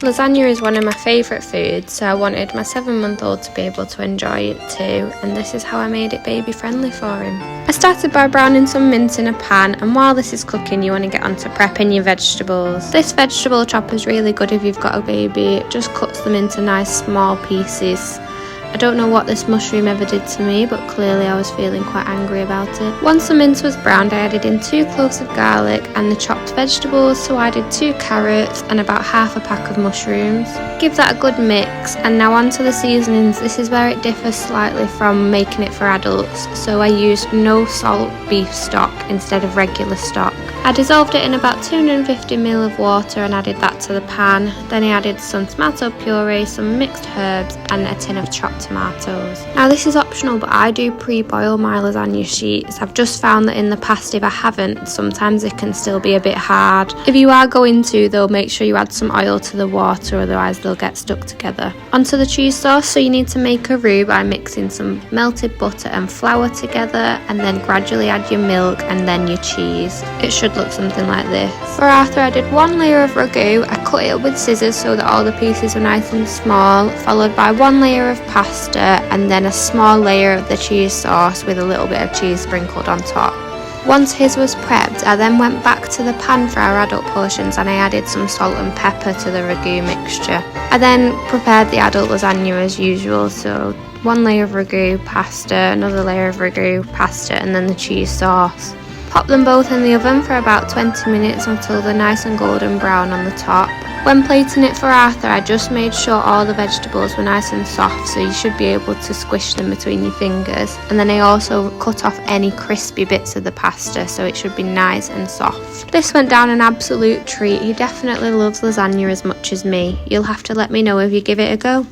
Lasagna is one of my favourite foods, so I wanted my 7-month-old to be able to enjoy it too, and this is how I made it baby friendly for him. I started by browning some mince in a pan, and while this is cooking you want to get onto prepping your vegetables. This vegetable chopper is really good if you've got a baby, it just cuts them into nice small pieces. I don't know what this mushroom ever did to me, but clearly I was feeling quite angry about it. Once the mince was browned, I added in 2 cloves of garlic and the chopped vegetables, so I added 2 carrots and about half a pack of mushrooms. Give that a good mix, and now onto the seasonings. This is where it differs slightly from making it for adults, so I used no salt beef stock instead of regular stock. I dissolved it in about 250ml of water and added that to the pan. Then I added some tomato puree, some mixed herbs and a tin of chopped tomatoes. Now this is optional, but I do pre-boil my lasagna sheets. I've just found that in the past if I haven't, sometimes it can still be a bit hard. If you are going to though, make sure you add some oil to the water, otherwise they'll get stuck together. Onto the cheese sauce, so you need to make a roux by mixing some melted butter and flour together and then gradually add your milk and then your cheese. It should look something like this. For Arthur I did 1 layer of ragu. I cut it up with scissors so that all the pieces were nice and small, followed by 1 layer of pasta and then a small layer of the cheese sauce with a little bit of cheese sprinkled on top. Once his was prepped, I then went back to the pan for our adult portions and I added some salt and pepper to the ragu mixture. I then prepared the adult lasagna as usual, so 1 layer of ragu, pasta, another layer of ragu, pasta and then the cheese sauce. Pop them both in the oven for about 20 minutes until they're nice and golden brown on the top. When plating it for Arthur, I just made sure all the vegetables were nice and soft, so you should be able to squish them between your fingers. And then I also cut off any crispy bits of the pasta, so it should be nice and soft. This went down an absolute treat. He definitely loves lasagna as much as me. You'll have to let me know if you give it a go.